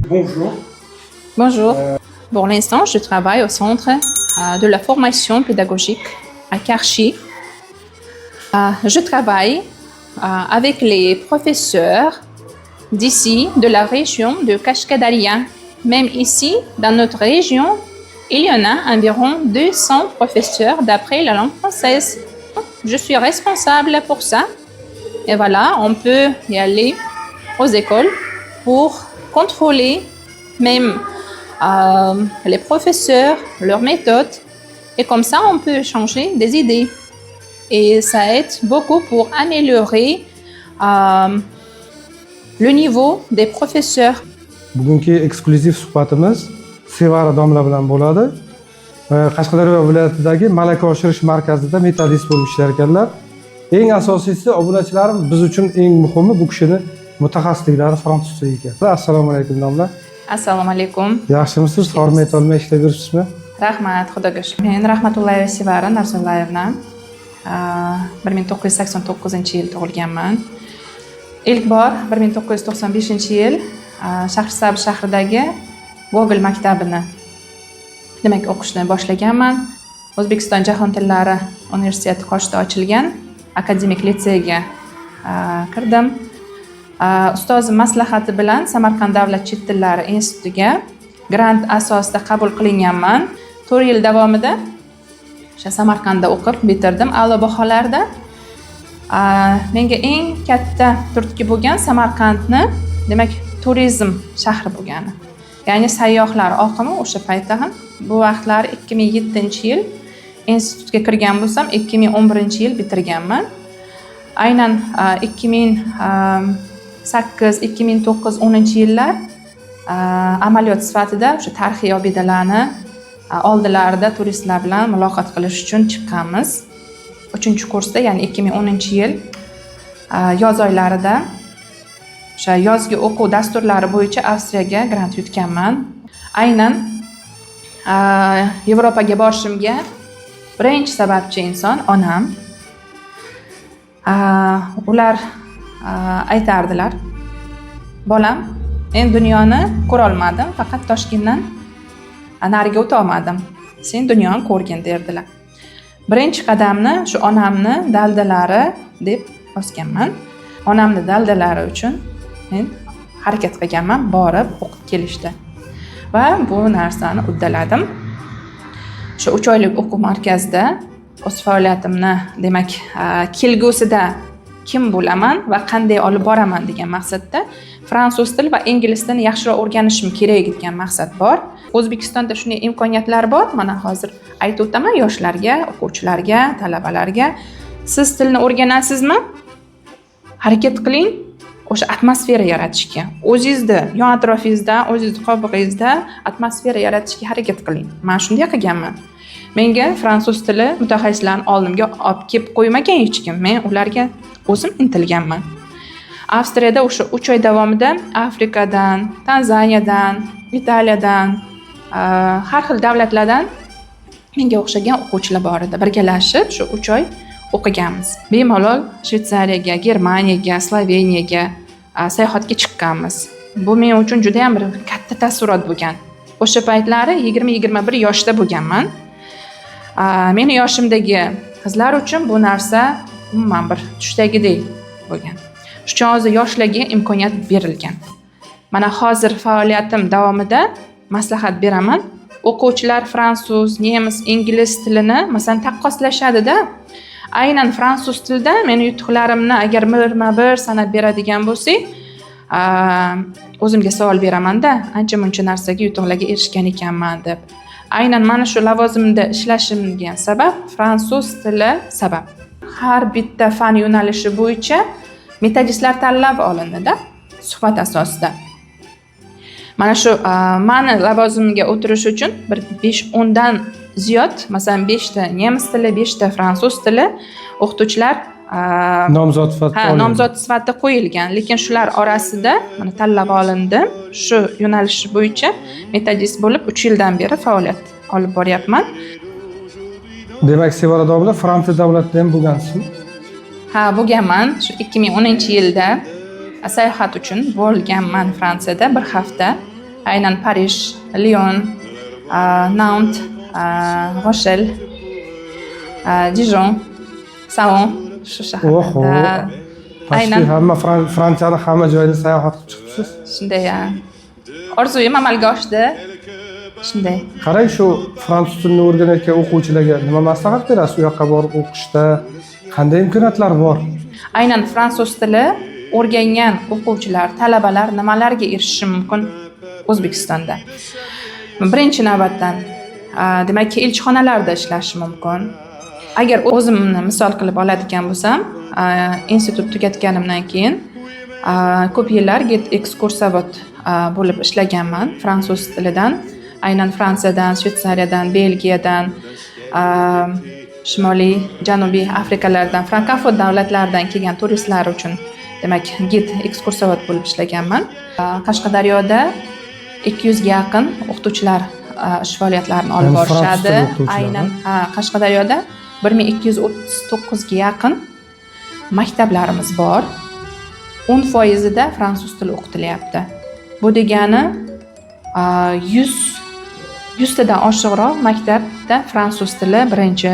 Bonjour. Bonjour. Pour l'instant, je travaille au centre de la formation pédagogique à Karchi. Je travaille avec les professeurs d'ici, de la région de Kashkadaria. Même ici, dans notre région, il y en a environ 200 professeurs d'après la langue française. Je suis responsable pour ça. Et voilà, on peut y aller aux écoles pour contrôler même les professeurs, leurs méthodes. Et comme ça, on peut changer des idées. Et ça aide beaucoup pour améliorer le niveau des professeurs. Bugungi eksklyuziv suhbatimiz Sevara domla bilan bo'ladi. Qashqadaryo viloyatidagi malaka oshirish markazida metodist bo'lib ishlar ekanlar. Eng asosiysi, obunachilarim, biz uchun eng muhimi bu kishini mutaxassisliklari fransuzcha ekan. Assalomu alaykum domla. Assalomu alaykum. Yaxshimisiz? Hormay etolmay ishlab yuribsizmi? Rahmat, xudoga shukr. Men Rahmatullayeva Sevara Narsullayevna. 1989-yil tug'ilganman. İlk bor 1995-yil Shahrisabz shahridagi Google maktabini demak o'qishni boshlaganman. O'zbekiston Jahon tillari universiteti qoshida ochilgan akademik litseyga kirdim. Ustozim maslahati bilan Samarqand davlat chet tillari institutiga grant asosida qabul qilinganman. 4 yil davomida o'sha Samarqandda o'qib bitirdim a'lo baholarda. Menga eng katta turtki bo'lgan Samarqandni, demak, turizm shahri bo'lgani. Ya'ni sayyohlar oqimi o'sha paytda ham bu vaqtlar 2007-yil institutga kirgan bo'lsam, 2011-yil bitirganman. Aynan 2008, 2009, 10-yillar amaliyot sifatida o'sha tarixiy obidalarni oldilarida turistlar bilan muloqot qilish uchun chiqqanmiz. 3-kursda, ya'ni 2010-yil yoz oylarida o'sha yozgi o'quv dasturlari bo'yicha Avstriyaga grant yutganman. Aynan Yevropaga borishimga birinchi sababchi inson onam. Ular aytardilar: "Bolam, men dunyoni ko'ra olmadim, faqat Toshkentdan nariga o'ta olmadim. Sen dunyoni ko'rgin", derdilar. Birinchi qadamni shu onamni daldalari deb bosganman. Onamni daldalari uchun men harakat qilganman, borib o'qib kelishdi. Va bu narsani uddaladim. Shu 3 oylik o'quv markazida o'z faoliyatimni, demak, kelgusida kim bo'laman va qanday olib boraman degan maqsadda fransuz tili va ingliz tilini yaxshiroq o'rganishim kerak degan maqsad bor. O'zbekistonda shunday imkoniyatlar bor. Mana hozir aytib o'taman yoshlarga, o'quvchilarga, talabalarga. Siz tilni o'rganasizmi? Harakat qiling o'sha atmosfera yaratishga. O'zingizda, yon atrofingizda, o'zingizni qobig'ingizda atmosfera yaratishga harakat qiling. Men shunday qilganman. Menga fransuz tili mutaxassislarini oldimga olib kelib qo'ymagan hech kim. Men ularga o'zim intilganman. Avstriyada o'sha 3 oy davomida Afrikadan, Tanzaniyadan, Italiyadan, har xil davlatlardan menga o'xshagan o'quvchilar bor edi. Birgalashib shu 3 oy o'qiganmiz. Bemalol Shvetsariyaga, Germaniyaga, Sloveniyaga sayohatga chiqqanmiz. Bu men uchun juda ham bir katta taassurot bo'lgan. O'sha paytlari 20-21 yoshda bo'lganman. Meni yoshimdagi qizlar uchun bu narsa umuman bir tushdagidek bo'lgan. Shuning uchun yoshlarga imkoniyat berilgan. Mana hozir faoliyatim davomida maslahat beraman. O'quvchilar fransuz, nemis, ingliz tilini masalan taqqoslashadi-da. Aynan fransuz tilida meni yutuqlarimni agar birma-bir sanab beradigan bo'lsak, o'zimga savol beraman-da, ancha-muncha narsaga yutuqlarga erishgan ekanman deb. Aynan mana shu lavozimda ishlashimga sabab fransuz tili sabab. Har bitta fan yo'nalishi bo'yicha metodistlar tanlab olindi-da, suhbat asosida. Mana shu meni lavozimga o'tirish uchun bir 5-10 dan ziyod, masalan 5 ta nemis tili, 5 ta fransuz tili o'qituvchilar nomzod sifatida qo'yilgan. Lekin shular orasida mana tanlab olindim. Shu yo'nalish bo'yicha metodist bo'lib 3 yildan beri faoliyat olib boryapman. Demak, Sevara domla Fransiya davlatida ham bo'lgansizmi? Ha, bo'lganman. Shu 2010-yilda sayohat uchun bo'lganman Fransiyada bir hafta. aynan Parij, Lyon, Nantes, Rochelle, Dijon, Saon shu shaharlarda. Aynan hamma Fransiyani hamma joyini sayohat qilib chiqibsiz. Shunday. Orzuyim amalga oshdi. Shunday. Qarang, shu fransuz tilini o'rganayotgan o'quvchilarga nima maslahat berasiz? U yoqqa borib o'qishda qanday imkoniyatlar bor? Aynan fransuz tili o'rgangan o'quvchilar, talabalar nimalarga erishishi mumkin O'zbekistonda? Birinchi navbatdan, demakki, elchixonalarda ishlashi mumkin. Agar o'zimni misol qilib oladigan bo'lsam, institut tugatganimdan keyin ko'p yillar ekskursovod bo'lib ishlaganman fransuz tilidan. Aynan Fransiyadan, Shvetsariyadan, Belgiyadan, Shimoliy, Janubiy Afrikalardan, frankofon davlatlardan kelgan turistlar uchun demak gid ekskursovod bo'lib ishlaganman. Qashqadaryoda 200 ga yaqin o'qituvchilar ish faoliyatlarini olib borishadi. Aynan Qashqadaryoda 1239 ga yaqin maktablarimiz bor. 10% da fransuz tili o'qitilyapti. Bu degani 100 tadan oshiqroq maktabda fransuz tili birinchi,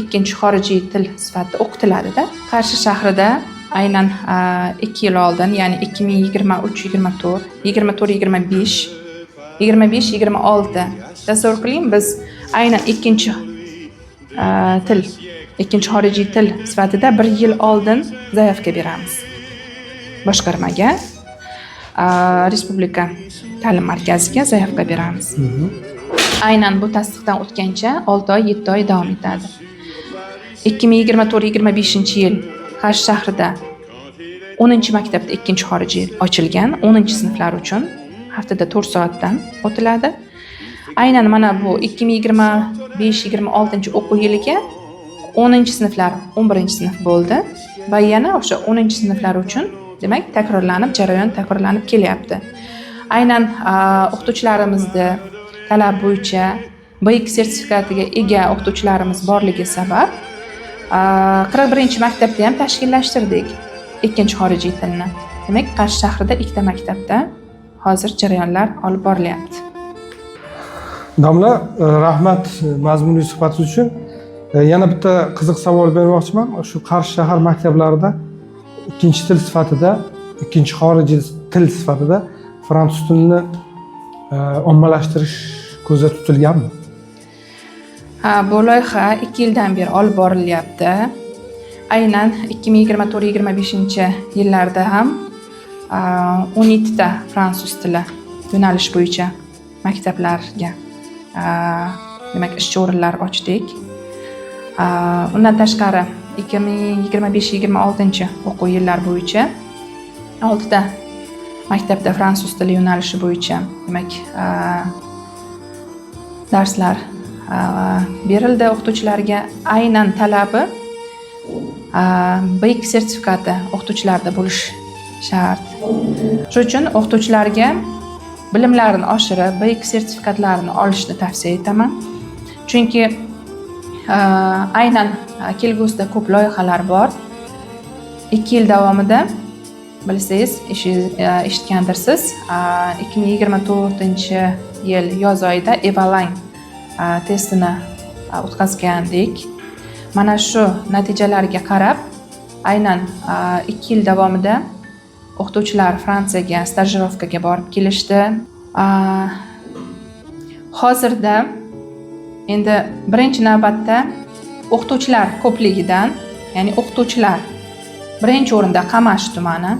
ikkinchi xorijiy til sifatida o'qitiladi-da. Qarshi shahrida aynan 2 yil oldin, ya'ni 2023-24, 24-25, 25-26 tasavvur qiling, biz aynan ikkinchi xorijiy til sifatida 1 yil oldin zaявка beramiz. Boshqarmaga, Respublika ta'lim markaziga zaявка beramiz. Aynan bu tasdiqdan o'tgancha 6 oy, 7 oy davom etadi. 2024-25-yil Qarshi shahrida 10-maktabda ikkinchi xorijiy ochilgan, 10-sinflar uchun haftada 4 soatdan o'tiladi. Aynan mana bu 2025-26 o'quv yiliga 10-sinflar 11-sinf bo'ldi va yana o'sha 10-sinflar uchun demak jarayon takrorlanib kelyapti. Aynan o'qituvchilarimizni talab bo'yicha BIK sertifikatiga ega o'qituvchilarimiz borligi sabab 41-maktabda ham tashkillashtirdik ikkinchi xorijiy tilni. Demak, Qarshi shahrida 2 maktabda hozir jarayonlar olib borilyapti. Domla, rahmat mazmunli suhbatingiz uchun. Yana bitta qiziq savol bermoqchiman. Shu Qarshi shahar maktablarida ikkinchi til sifatida, ikkinchi xorijiy til sifatida fransuz tilini ommalashtirish ko'zda tutilganmi? Bu loyiha 2 yildan beri olib borilyapti. Aynan 2024-25 yillarda ham 17 ta fransuz tili yo'nalish bo'yicha maktablarga demak ishchi o'rinlar ochdik. Undan tashqari 2025-26 o'quv yillar bo'yicha 6 ta maktabda fransuz tili yo'nalishi bo'yicha demak darslar berildi o'qituvchilarga. Aynan talabi BIK sertifikati o'qituvchilarda bo'lish shart. Shuning uchun o'qituvchilarga bilimlarini oshirib, BIK sertifikatlarini olishni tavsiya etaman. Chunki aynan kelgusida ko'p loyihalar bor. 2 yil davomida bilsangiz, eshitgandirsiz, 2024-yil yoz oyida Evaline testini o'tkazgandik. Mana shu natijalarga qarab, aynan 2 yil davomida o'qituvchilar Fransiyaga stajirovkaga borib kelishdi. Hozirda endi birinchi navbatda o'qituvchilar ko'pligidan, ya'ni o'qituvchilar birinchi o'rinda Qamash tumani,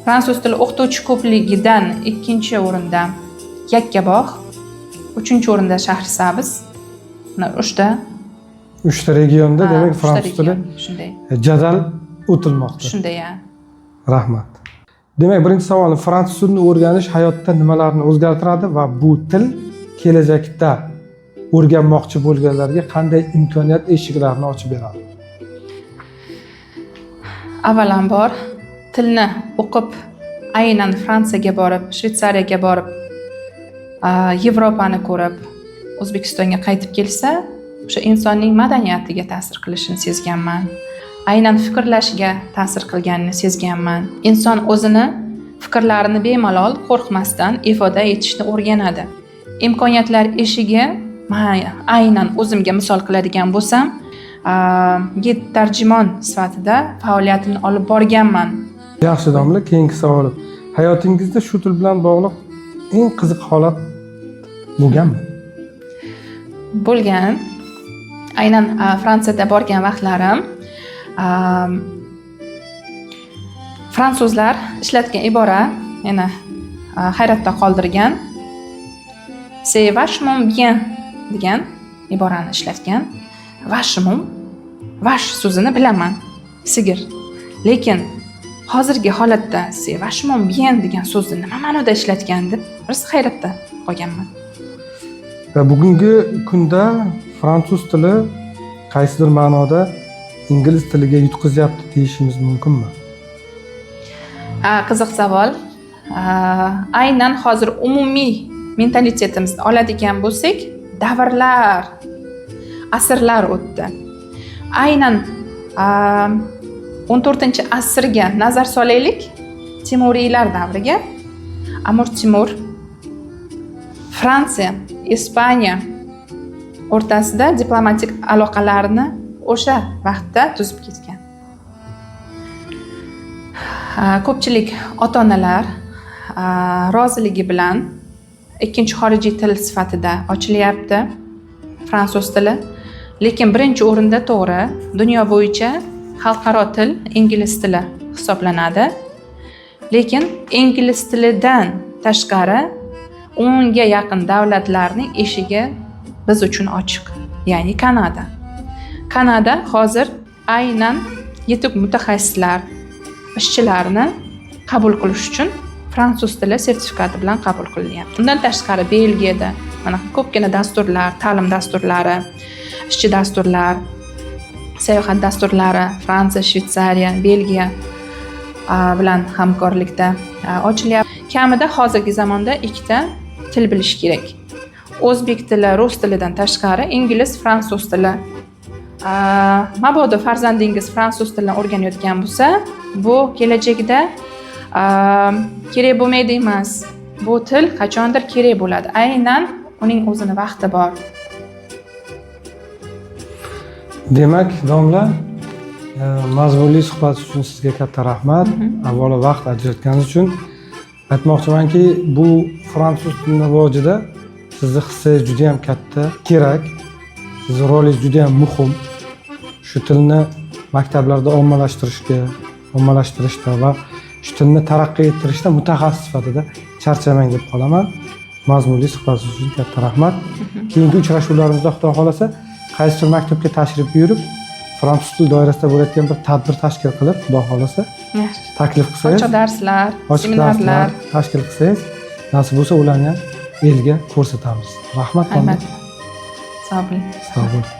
fransuz tili o'qituvchi ko'pligidan ikkinchi o'rinda Yakkabog', 3-o'rinda Shahrisabz. Mana 3 ta regionda demak fransuz tili shunday jadal o'tilmoqda. Shunday. Rahmat. Demak, birinchi savolim, fransuz tilini o'rganish hayotda nimalarni o'zgartiradi va bu til kelajakda o'rganmoqchi bo'lganlarga qanday imkoniyat eshiklarini ochib beradi? Avvalambor tilni o'qib, aynan Fransiyaga borib, Shvetsariyaga borib, Yevropani ko'rib, O'zbekistonga qaytib kelsa, o'sha insonning madaniyatiga ta'sir qilishini sezganman. Aynan fikrlashiga ta'sir qilganini sezganman. Inson o'zini fikrlarini bemalol qo'rqmasdan ifoda etishni o'rganadi. Imkoniyatlar eshigi, men aynan o'zimga misol qiladigan bo'lsam, gid tarjimon sifatida faoliyatimni olib borganman. Yaxshi domla, keyingi savolim. Hayotingizda shu til bilan bog'liq eng qiziq holat bo'lganmi? Bo'lgan. Aynan Fransiyada borgan vaqtlarim fransuzlar ishlatgan ibora meni hayratda qoldirgan. C'est vachement bien degan iborani ishlatgan. Vachement, vash so'zini bilaman, sigir. Lekin hozirgi holatda c'est vachement bien degan so'zni nima ma'noda ishlatgan deb bir hayratda qolganman. Va bugungi kunda fransuz tili qaysidir ma'noda ingliz tiliga yutqizyapti deyishimiz mumkinmi? Qiziq savol. Aynan hozir umumiy mentalitetimizda oladigan bo'lsak, davrlar, asrlar o'tdi. Aynan 14-asrga nazar solaylik, Timuriylar davriga. Amir Temur Fransiya, Ispaniya o'rtasida diplomatik aloqalarni o'sha vaqtda tuzib ketgan. Ko'pchilik ota-onalar roziligi bilan ikkinchi xorijiy til sifatida ochilyapti fransuz tili. Lekin birinchi o'rinda to'g'ri, dunyo bo'yicha xalqaro til ingliz tili hisoblanadi. Lekin ingliz tilidan tashqari 10 ga yaqin davlatlarning eshigi biz uchun ochiq. Ya'ni Kanada. Kanada hozir aynan yetuk mutaxassislar, ishchilarni qabul qilish uchun fransuz tili sertifikati bilan qabul qilinyapti. Undan tashqari Belgiyada mana ko'pgina dasturlar, ta'lim dasturlari, ishchi dasturlar, sayohat dasturlari Fransiya, Shvetsariya, Belgiya bilan hamkorlikda ochilyapti. Kamida hozirgi zamonda ikkita til bilish kerak. O'zbek tili, rus tilidan tashqari ingliz, fransuz tili. Mabodo farzandingiz fransuz tilini o'rganayotgan bo'lsa, bu kelajakda kerak bo'lmaydi emas. Bu til qachondir kerak bo'ladi. Aynan uning o'zini vaqti bor. Demak, domla, mazmunli suhbat uchun sizga katta rahmat. Avvalo vaqt ajratganingiz uchun. Aytmoqchimanki, bu fransuz tilini rivojida sizni hissangiz juda ham katta, kerak. Sizning rolingiz juda ham muhim. Shu tilni maktablarda ommalashtirishda va shu tilni taraqqiy ettirishda mutaxassis sifatida charchamang deb qolaman. Mazmunli suhbat uchun katta rahmat. Keyingi uchrashuvlarimizda Xudo xolasa qaysidir maktabga tashrif buyurib, fransuz tili doirasida bo'layotgan bir tadbir tashkil qilib, Xudo xolasa taklif qilsangiz, ochiq darslar, seminarlar tashkil qilsangiz, nasib bo'lsa ularni ham elga ko'rsatamiz. Rahmat. Albatta. Sog' bo'ling. Sog' bo'ling.